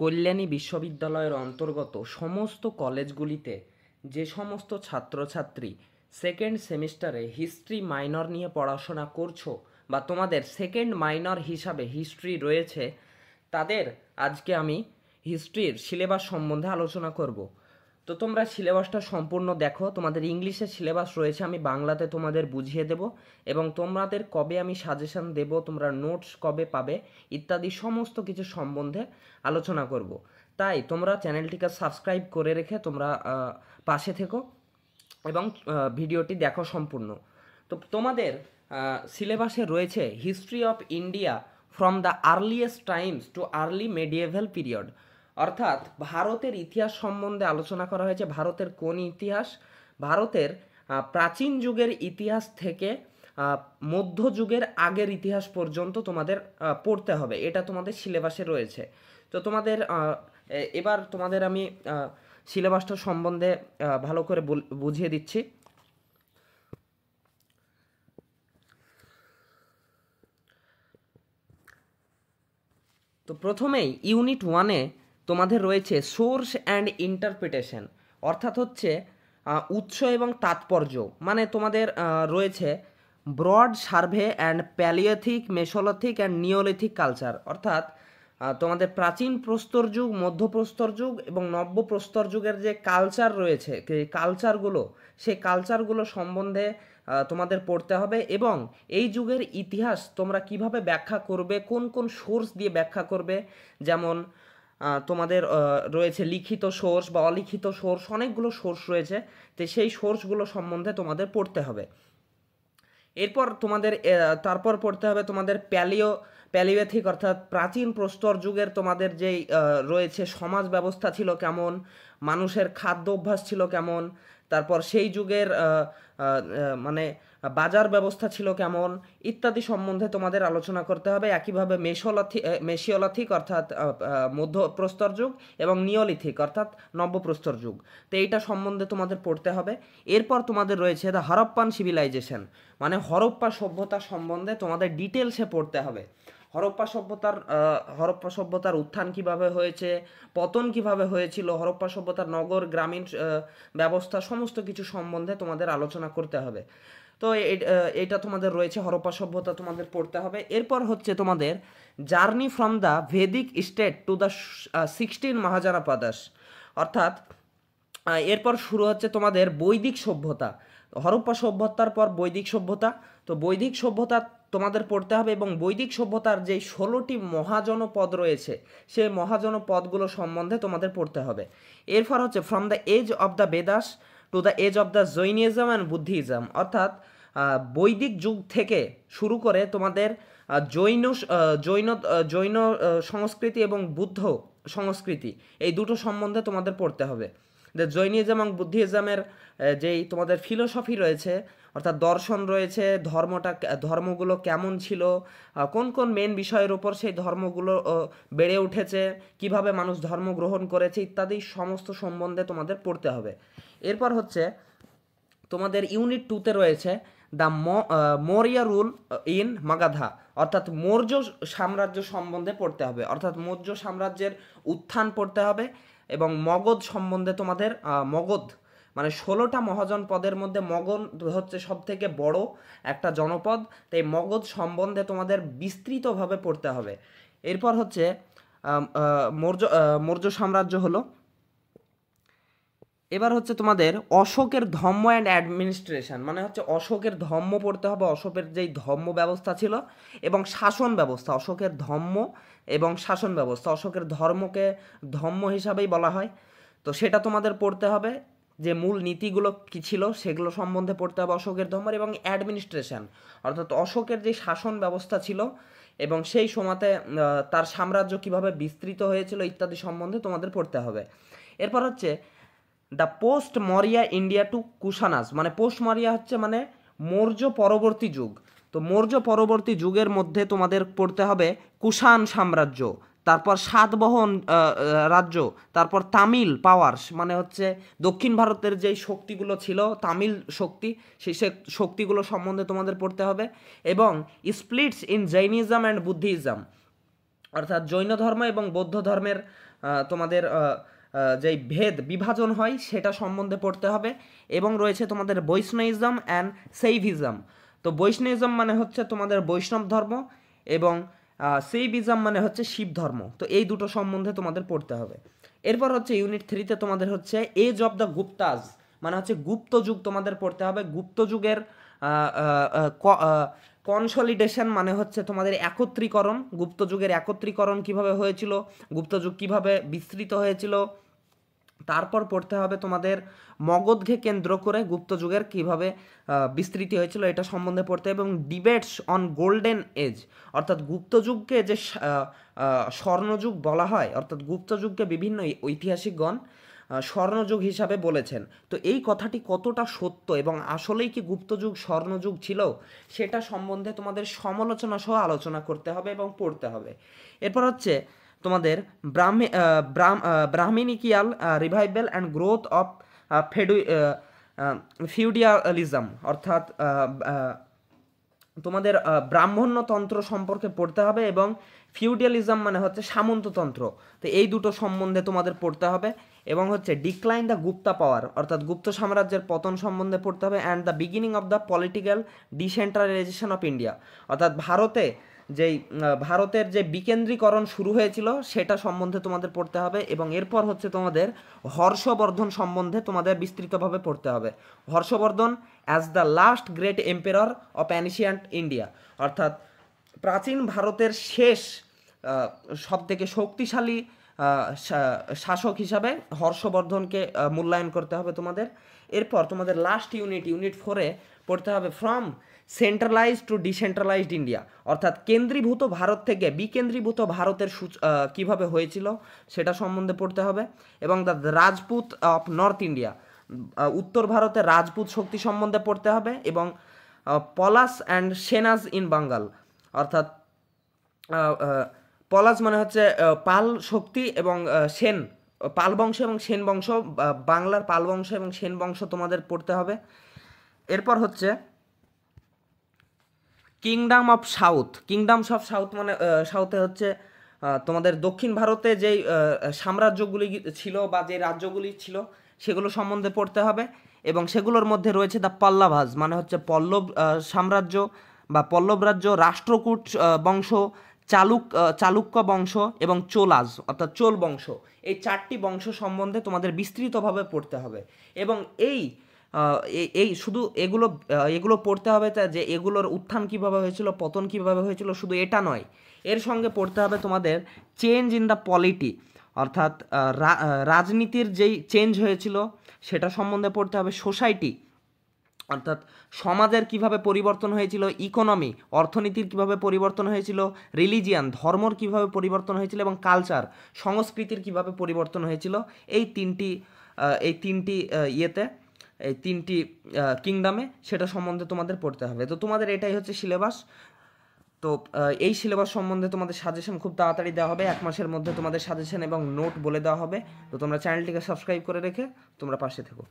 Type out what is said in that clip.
কল্যাণী বিশ্ববিদ্যালয়ের অন্তর্গত সমস্ত কলেজগুলিতে যে সমস্ত ছাত্রছাত্রী সেকেন্ড সেমিস্টারে হিস্ট্রি মাইনর নিয়ে পড়াশোনা করছো বা তোমাদের সেকেন্ড মাইনর হিসাবে হিস্ট্রি রয়েছে, তাদের আজকে আমি হিস্ট্রির সিলেবাস সম্বন্ধে আলোচনা করব। তো তোমরা সিলেবাসটা সম্পূর্ণ দেখো। তোমাদের ইংলিশের সিলেবাস রয়েছে, আমি বাংলাতে তোমাদের বুঝিয়ে দেব এবং তোমাদের কবে আমি সাজেশন দেব, তোমরা নোটস কবে পাবে ইত্যাদি সমস্ত কিছু সম্বন্ধে আলোচনা করব। তাই তোমরা চ্যানেলটিকে সাবস্ক্রাইব করে রেখে তোমরা পাশে থেকো এবং ভিডিওটি দেখো সম্পূর্ণ। তো তোমাদের সিলেবাসে রয়েছে history of India from the earliest Times too early মেডিয়েভাল period, অর্থাৎ ভারতের ইতিহাস সম্বন্ধে আলোচনা করা হয়েছে। ভারতের কোন ইতিহাস? ভারতের প্রাচীন যুগের ইতিহাস থেকে মধ্যযুগের আগের ইতিহাস পর্যন্ত তোমাদের পড়তে হবে, এটা তোমাদের সিলেবাসে রয়েছে। তো তোমাদের এবার তোমাদের আমি সিলেবাসটা সম্বন্ধে ভালো করে বুঝিয়ে দিচ্ছি। তো প্রথমেই ইউনিট 1-এ তোমাদের রয়েছে সোর্স অ্যান্ড ইন্টারপ্রিটেশন, অর্থাৎ হচ্ছে উৎস এবং তাৎপর্য। মানে তোমাদের রয়েছে broad survey and palaeolithic, mesolithic and neolithic culture, অর্থাৎ তোমাদের প্রাচীন প্রস্তর যুগ, মধ্যপ্রস্তর যুগ এবং নব্যপ্রস্তর যুগের যে কালচার রয়েছে, সেই কালচারগুলো সম্বন্ধে তোমাদের পড়তে হবে। এবং এই যুগের ইতিহাস তোমরা কিভাবে ব্যাখ্যা করবে, কোন কোন সোর্স দিয়ে ব্যাখ্যা করবে, যেমন তোমাদের রয়েছে লিখিত সোর্স বা অলিখিত সোর্স, অনেকগুলো সোর্স রয়েছে। তো সেই সোর্সগুলো সম্বন্ধে তোমাদের পড়তে হবে। এরপর তোমাদের তারপর পড়তে হবে তোমাদের প্যালিওথিক, অর্থাৎ প্রাচীন প্রস্তর যুগের তোমাদের যেই রয়েছে সমাজ ব্যবস্থা ছিল কেমন, মানুষের খাদ্য অভ্যাস ছিল কেমন, তারপর সেই যুগের মানে বাজার ব্যবস্থা ছিল কেমন ইত্যাদি সম্বন্ধে তোমাদের আলোচনা করতে হবে। একইভাবে মেসিওলিথিক অর্থাৎ মধ্যপ্রস্তর যুগ এবং নিওলিথিক অর্থাৎ নব্যপ্রস্তর যুগ, তো এইটা সম্বন্ধে তোমাদের পড়তে হবে। এরপর তোমাদের রয়েছে দ্য হরপ্পান সিভিলাইজেশন, মানে হরপ্পা সভ্যতা সম্বন্ধে তোমাদের ডিটেলসে পড়তে হবে। হরপ্পা সভ্যতার উত্থান কিভাবে হয়েছে, পতন কিভাবে হয়েছিল, হরপ্পা সভ্যতার নগর গ্রামীণ ব্যবস্থা সমস্ত কিছু সম্বন্ধে তোমাদের আলোচনা করতে হবে। তো এটা তোমাদের রয়েছে, হরপ্পা সভ্যতা তোমাদের পড়তে হবে। এরপর হচ্ছে তোমাদের journey from the Vedic state to the 16 মহাজানাপাদাস, অর্থাৎ এরপর শুরু হচ্ছে তোমাদের বৈদিক সভ্যতা। হরপ্পা সভ্যতার পর বৈদিক সভ্যতা, তো বৈদিক সভ্যতা তোমাদের পড়তে হবে এবং বৈদিক সভ্যতার যে 16টি মহাজনপদ রয়েছে সেই মহাজনপদগুলো সম্বন্ধে তোমাদের পড়তে হবে। এরপর হচ্ছে from the age of the Vedas to the age of the Jainism and Buddhism, অর্থাৎ বৈদিক যুগ থেকে শুরু করে তোমাদের জৈন জৈন জৈন সংস্কৃতি এবং বুদ্ধ সংস্কৃতি, এই দুটো সম্বন্ধে তোমাদের পড়তে হবে। জৈনিজম এবং বুদ্ধিজমের যেই তোমাদের ফিলোসফি রয়েছে, অর্থাৎ দর্শন রয়েছে, ধর্মগুলো কেমন ছিল, কোন কোন মেন বিষয়ের উপর সেই ধর্মগুলো বেড়ে উঠেছে, কিভাবে মানুষ ধর্ম গ্রহণ করেছে ইত্যাদি সমস্ত সম্বন্ধে তোমাদের পড়তে হবে। এরপর হচ্ছে তোমাদের ইউনিট 2-তে রয়েছে দ্য মৌর্য রুল ইন মাগাধা, অর্থাৎ মৌর্য সাম্রাজ্য সম্বন্ধে পড়তে হবে, অর্থাৎ মৌর্য সাম্রাজ্যের উত্থান পড়তে হবে। এবং মগধ সম্বন্ধে তোমাদের মগধ মানে 16টা মহাজনপদের মধ্যে মগধ হচ্ছে সব থেকে বড় একটা জনপদ, তাই মগধ সম্বন্ধে তোমাদের বিস্তৃতভাবে পড়তে হবে। এরপর হচ্ছে মৌর্য সাম্রাজ্য হলো। এবার হচ্ছে তোমাদের অশোকের ধম্ম অ্যান্ড অ্যাডমিনিস্ট্রেশন, মানে হচ্ছে অশোকের ধম্ম পড়তে হবে, অশোকের যেই ধম্ম ব্যবস্থা ছিল এবং শাসন ব্যবস্থা, অশোকের ধম্ম এবং শাসন ব্যবস্থা, অশোকের ধর্মকে ধম্ম হিসাবেই বলা হয়, তো সেটা তোমাদের পড়তে হবে। যে মূল নীতিগুলো কী ছিল সেগুলো সম্বন্ধে পড়তে হবে অশোকের ধর্মের। এবং অ্যাডমিনিস্ট্রেশন, অর্থাৎ অশোকের যে শাসন ব্যবস্থা ছিল এবং সেই সময়তে তার সাম্রাজ্য কিভাবে বিস্তৃত হয়েছিল ইত্যাদি সম্বন্ধে তোমাদের পড়তে হবে। এরপর হচ্ছে the post Maurya India to Kushanas, মানে পোস্ট মৌর্য হচ্ছে মানে মৌর্য পরবর্তী যুগ, তো মৌর্য পরবর্তী যুগের মধ্যে তোমাদের পড়তে হবে কুষাণ সাম্রাজ্য, তারপর সাতবাহন রাজ্য, তারপর তামিল পাওয়ার্স, মানে হচ্ছে দক্ষিণ ভারতের যেই শক্তিগুলো ছিল তামিল শক্তি, সেই শক্তিগুলো সম্বন্ধে তোমাদের পড়তে হবে। এবং splits in Jainism and Buddhism, অর্থাৎ জৈন ধর্ম এবং বৌদ্ধ ধর্মের তোমাদের যেই বিভাজন হয় সেটা সম্বন্ধে পড়তে হবে। এবং রয়েছে তোমাদের বৈষ্ণবিজম অ্যান্ড শৈভিজম। তো বৈষ্ণবিজম মানে হচ্ছে তোমাদের বৈষ্ণব ধর্ম, এবং শৈভিজম মানে হচ্ছে শিব ধর্ম। তো এই দুটো সম্বন্ধে তোমাদের পড়তে হবে। এরপর হচ্ছে ইউনিট 3-তে তোমাদের হচ্ছে এজ অফ দ্য গুপ্তাজ, মানে হচ্ছে গুপ্ত যুগ তোমাদের পড়তে হবে। গুপ্ত যুগের কনসলিডেশন মানে হচ্ছে তোমাদের একত্রীকরণ। গুপ্ত যুগের একত্রীকরণ কিভাবে হয়েছিল, গুপ্ত যুগ কিভাবে বিস্তৃত হয়েছিল। তারপর পড়তে হবে তোমাদের মগধকে কেন্দ্র করে গুপ্ত যুগের কীভাবে বিস্তৃতি হয়েছিল এটা সম্বন্ধে পড়তে হবে। এবং ডিবেটস অন গোল্ডেন এজ, অর্থাৎ গুপ্ত যুগকে যে স্বর্ণযুগ বলা হয়, অর্থাৎ গুপ্ত যুগকে বিভিন্ন ঐতিহাসিকগণ স্বর্ণযুগ হিসাবে বলেছেন। তো এই কথাটি কতটা সত্য এবং আসলেই কি গুপ্তযুগ স্বর্ণযুগ ছিল, সেটা সম্বন্ধে তোমাদের সমালোচনা সহ আলোচনা করতে হবে এবং পড়তে হবে। এরপর হচ্ছে তোমাদের ব্রাহ্মিনিকিয়াল রিভাইভাল অ্যান্ড গ্রোথ অফ ফিউডিয়ালিজম, অর্থাৎ তোমাদের ব্রাহ্মণ্যতন্ত্র সম্পর্কে পড়তে হবে, এবং ফিউডিয়ালিজম মানে হচ্ছে সামন্ততন্ত্র। তো এই দুটো সম্বন্ধে তোমাদের পড়তে হবে। এবং হচ্ছে ডিক্লাইন দ্য গুপ্তা পাওয়ার, অর্থাৎ গুপ্ত সাম্রাজ্যের পতন সম্বন্ধে পড়তে হবে। And the beginning of the political decentralisation of India, অর্থাৎ ভারতের যে বিকেন্দ্রীকরণ শুরু হয়েছিল সেটা সম্বন্ধে তোমাদের পড়তে হবে। এবং এরপর হচ্ছে তোমাদের হর্ষবর্ধন সম্বন্ধে তোমাদের বিস্তৃতভাবে পড়তে হবে। Harshavardhana as the last great emperor of ancient India, অর্থাৎ প্রাচীন ভারতের শেষ সবথেকে শক্তিশালী শাসক হিসাবে হর্ষবর্ধনকে মূল্যায়ন করতে হবে তোমাদের। এরপর তোমাদের লাস্ট ইউনিট 4-এ পড়তে হবে from centralised to decentralised India, অর্থাৎ কেন্দ্রীভূত ভারত থেকে বিকেন্দ্রীভূত ভারতের কীভাবে হয়েছিল সেটা সম্বন্ধে পড়তে হবে। এবং the Rajput of north India, উত্তর ভারতের রাজপুত শক্তি সম্বন্ধে পড়তে হবে। এবং পলাশ অ্যান্ড সেনাজ ইন বাঙ্গাল, অর্থাৎ পলাশ মানে হচ্ছে পাল শক্তি, এবং সেন পাল বংশ এবং সেন বংশ, বাংলার পাল বংশ এবং সেন বংশ তোমাদের পড়তে হবে। এরপর হচ্ছে কিংডম অফ সাউথ মানে সাউথে হচ্ছে তোমাদের দক্ষিণ ভারতে যেই সাম্রাজ্যগুলি ছিল বা যে রাজ্যগুলি ছিল সেগুলো সম্বন্ধে পড়তে হবে। এবং সেগুলোর মধ্যে রয়েছে দ্য পল্লভাজ, মানে হচ্ছে পল্লব সাম্রাজ্য বা পল্লব রাজ্য, রাষ্ট্রকূট বংশ, চালুক্য বংশ এবং চোলাজ অর্থাৎ চোল বংশ। এই 4টি বংশ সম্বন্ধে তোমাদের বিস্তৃতভাবে পড়তে হবে। এবং এই শুধু এগুলো পড়তে হবে যে এগুলোর উত্থান কিভাবে হয়েছিল, পতন কিভাবে হয়েছিল, শুধু এটা নয়, এর সঙ্গে পড়তে হবে তোমাদের চেঞ্জ ইন দ্য পলিটি, অর্থাৎ রাজনীতির যেই চেঞ্জ হয়েছিল সেটা সম্বন্ধে পড়তে হবে। সোসাইটি, অর্থাৎ সমাজের কিভাবে পরিবর্তন হয়েছিল, ইকোনমি অর্থনীতির কিভাবে পরিবর্তন হয়েছিল, রিলিজিয়ান ধর্মর কিভাবে পরিবর্তন হয়েছিল, এবং কালচার সংস্কৃতির কিভাবে পরিবর্তন হয়েছিল। এই তিনটি কিংডমে সেটা সম্বন্ধে তোমাদের পড়তে হবে। তো তোমাদের এটাই হচ্ছে সিলেবাস। তো এই সিলেবাস সম্বন্ধে তোমাদের সাজেশন খুব তাড়াতাড়ি দেওয়া হবে, 1 মাসের মধ্যে তোমাদের সাজেশন এবং নোট বলে দেওয়া হবে। তো তোমরা চ্যানেলটিকে সাবস্ক্রাইব করে রেখে তোমরা পাশে থেকো।